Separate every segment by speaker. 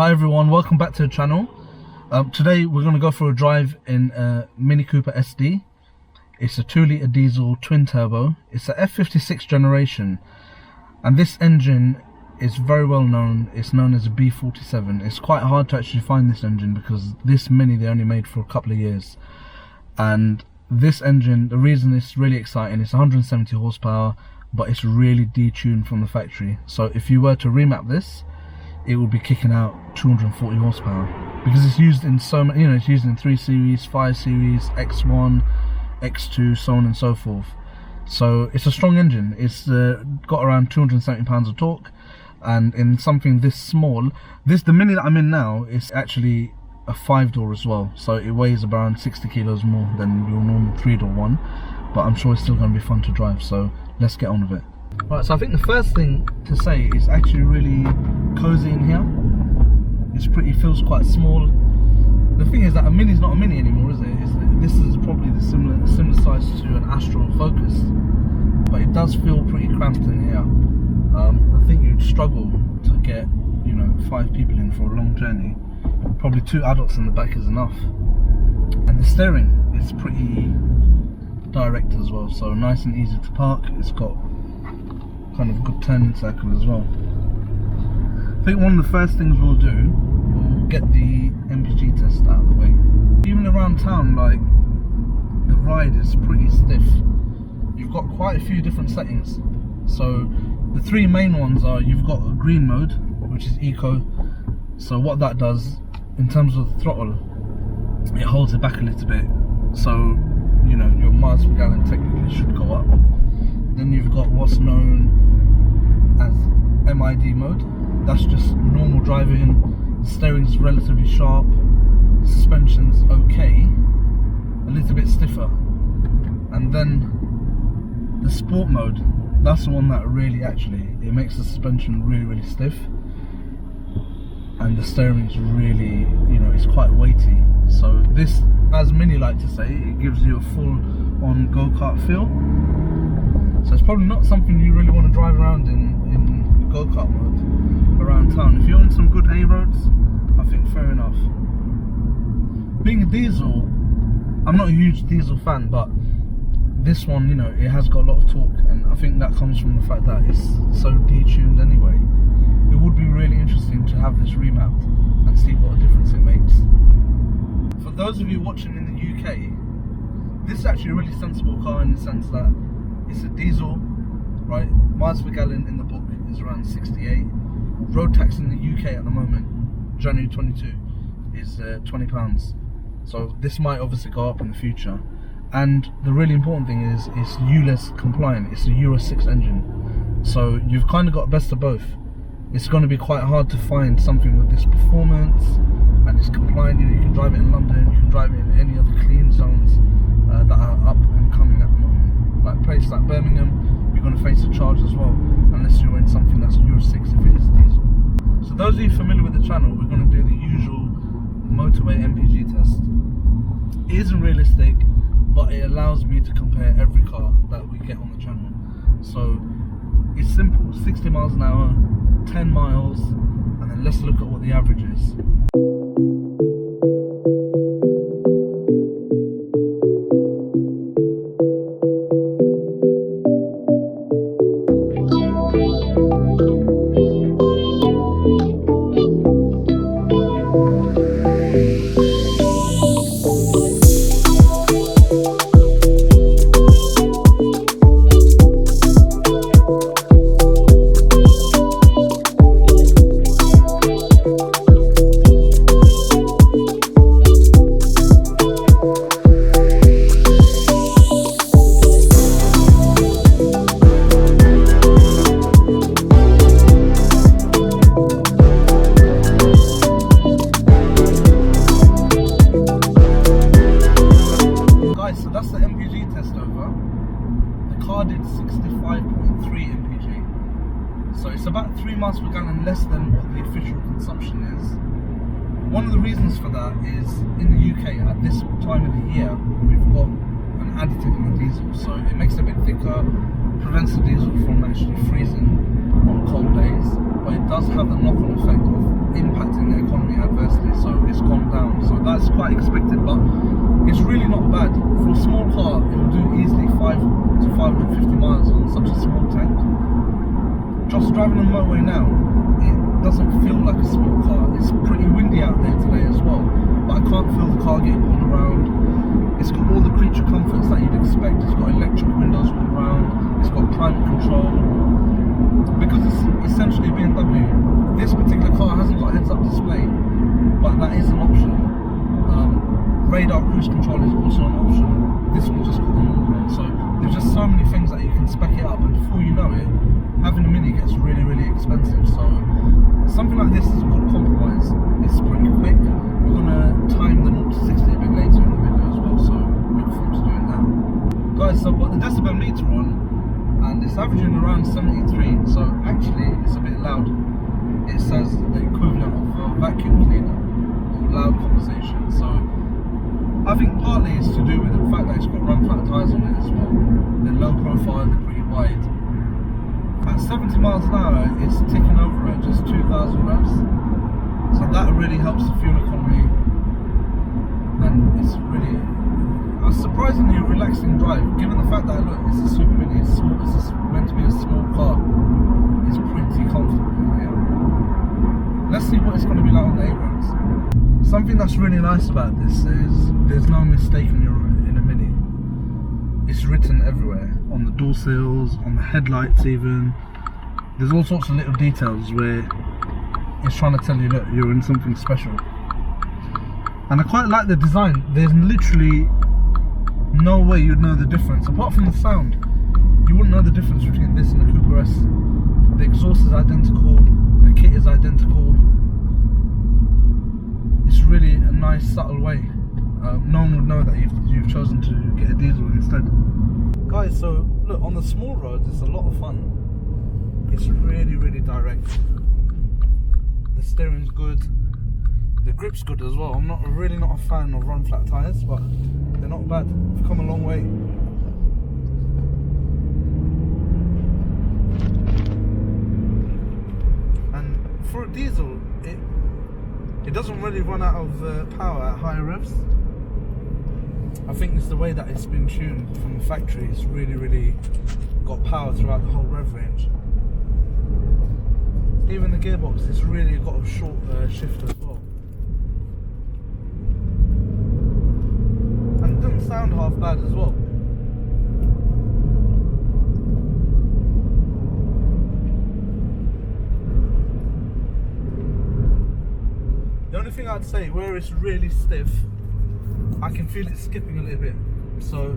Speaker 1: Hi everyone, welcome back to the channel. Today we're going to go for a drive in a Mini Cooper SD. It's a 2-litre diesel twin turbo. It's a F56 generation, and this engine is very well known. It's known as a B47. It's quite hard to actually find this engine because this Mini they only made for a couple of years. And this engine, the reason it's really exciting, it's 170 horsepower, but it's really detuned from the factory. So if you were to remap this, it would be kicking out 240 horsepower because it's used in so many, it's used in 3 Series, 5 Series, X1, X2, so on and so forth. So it's a strong engine. It's got around 270 pounds of torque, and in something this small, the Mini that I'm in now is actually a 5-door as well, so it weighs around 60 kilos more than your normal 3-door one, but I'm sure it's still going to be fun to drive, so let's get on with it. Right, so I think the first thing to say is actually really cozy in here. Feels quite small. The thing is that a Mini is not a Mini anymore, is it? This is probably the similar size to an Astro Focus, but it does feel pretty cramped in here. I think you'd struggle to get 5 people in for a long journey. Probably 2 adults in the back is enough. And the steering is pretty direct as well, so nice and easy to park. It's got kind of good turning circle as well. I think one of the first things we'll do, we'll get the MPG test out of the way. Even around town, like, the ride is pretty stiff. You've got quite a few different settings. So the 3 main ones are, you've got a green mode, which is eco. So what that does in terms of the throttle, it holds it back a little bit, so your miles per gallon technically should go up. Then you've got what's known as MID mode. That's just normal driving. Steering's relatively sharp, suspension's okay, a little bit stiffer. And then the sport mode, that's the one that really it makes the suspension really stiff, and the steering's really, it's quite weighty. So this, as Mini like to say, it gives you a full-on go-kart feel. So it's probably not something you really want to drive around in go-kart mode around town. If you're on some good A roads, I think fair enough. Being a diesel, I'm not a huge diesel fan, but this one, it has got a lot of torque, and I think that comes from the fact that it's so detuned anyway. It would be really interesting to have this remapped and see what a difference it makes. For those of you watching in the UK, this is actually a really sensible car in the sense that it's a diesel, right? Miles per gallon in the book is around 68. Road tax in the UK at the moment, January 22, is £20. So this might obviously go up in the future. And the really important thing is it's ULEZ compliant. It's a Euro 6 engine. So you've kind of got best of both. It's going to be quite hard to find something with this performance and it's compliant. You can drive it in London, you can drive it in any other clean zones that are up and coming at the moment. Like places like Birmingham, you're going to face a charge as well, unless you're in something that's Euro 6 if it is diesel. So those of you familiar with the channel, we're going to do the usual Motorway MPG test. It isn't realistic, but it allows me to compare every car that we get on the channel. So it's simple, 60 miles an hour, 10 miles, and then let's look at what the average is. Did 65.3 MPG, so it's about 3 miles per gallon less than what the official consumption is. One of the reasons for that is in the UK at this time of the year we've got an additive in the diesel, so it makes it a bit thicker, prevents the diesel from actually freezing on cold days, but it does have the knock-on effect of impacting the economy 550 miles on such a small tank. Just driving on the motorway now, it doesn't feel like a small car. It's pretty windy out there today as well, but I can't feel the car getting pulled around. It's got all the creature comforts that you'd expect. It's got electric windows all around. It's got climate control. Because it's essentially BMW, this particular car hasn't got a heads-up display, but that is an option. Radar cruise control is also an option. This one's just got the normal one. So there's just so many things that you can spec it up, and before you know it, having a Mini gets really, really expensive. So something like this is a good compromise. It's pretty quick. We're gonna time the 0 to 60 a bit later in the video as well, so look forward to doing that. Guys, so I've got the decibel meter on, and it's averaging around 73. So actually, it's a bit loud. It says the equivalent of a vacuum cleaner or loud conversation. So I think partly it's to do with the fact that it's got run flat tyres on it as well. They're low profile, they're pretty wide. At 70 miles an hour, it's ticking over at just 2,000 revs. So that really helps the fuel economy. And it's really a surprisingly relaxing drive, given the fact that, look, it's a Super Mini, it's small, it's meant to be a small car. It's pretty comfortable in here. Let's see what it's going to be like on the A-roads. Something that's really nice about this is there's no mistaking you're in a Mini. It's written everywhere, on the door sills, on the headlights even. There's all sorts of little details where it's trying to tell you that you're in something special. And I quite like the design. There's literally no way you'd know the difference. Apart from the sound, you wouldn't know the difference between this and the Cooper S. The exhaust is identical, the kit is identical. It's really a nice subtle way. No one would know that you've chosen to get a diesel instead. Guys, so look, on the small roads it's a lot of fun. It's really, really direct. The steering's good. The grip's good as well. I'm really not a fan of run flat tyres, but they're not bad. We've come a long way. And for a diesel, it doesn't really run out of power at higher revs. I think it's the way that it's been tuned from the factory. It's really, really got power throughout the whole rev range. Even the gearbox, it's really got a short shift as well. And it doesn't sound half bad as well. The only thing I'd say, where it's really stiff, I can feel it skipping a little bit. So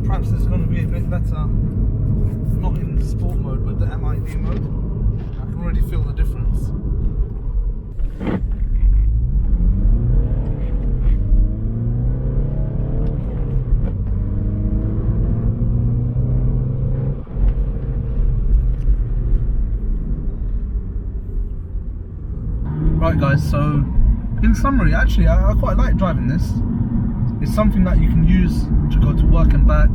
Speaker 1: perhaps it's going to be a bit better, not in sport mode, but the MID mode. I can already feel the difference. Right guys, so in summary, actually I quite like driving this. It's something that you can use to go to work and back.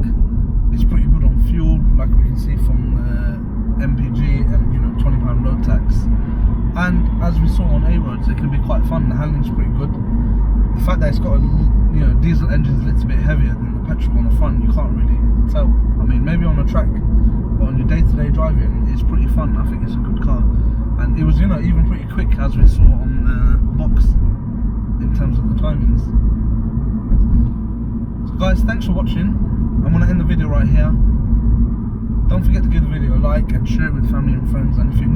Speaker 1: It's pretty good on fuel, like we can see from MPG and £20 road tax. And as we saw on A-roads, it can be quite fun. The handling's pretty good. The fact that it's got a diesel engine's a little bit heavier than the petrol on the front, you can't really tell. I mean, maybe on a track, but on your day-to-day driving, it's pretty fun. I think it's a good car. And it was, even pretty quick, as we saw on the box, in terms of the timings. So guys, thanks for watching. I'm going to end the video right here. Don't forget to give the video a like and share it with family and friends. And if you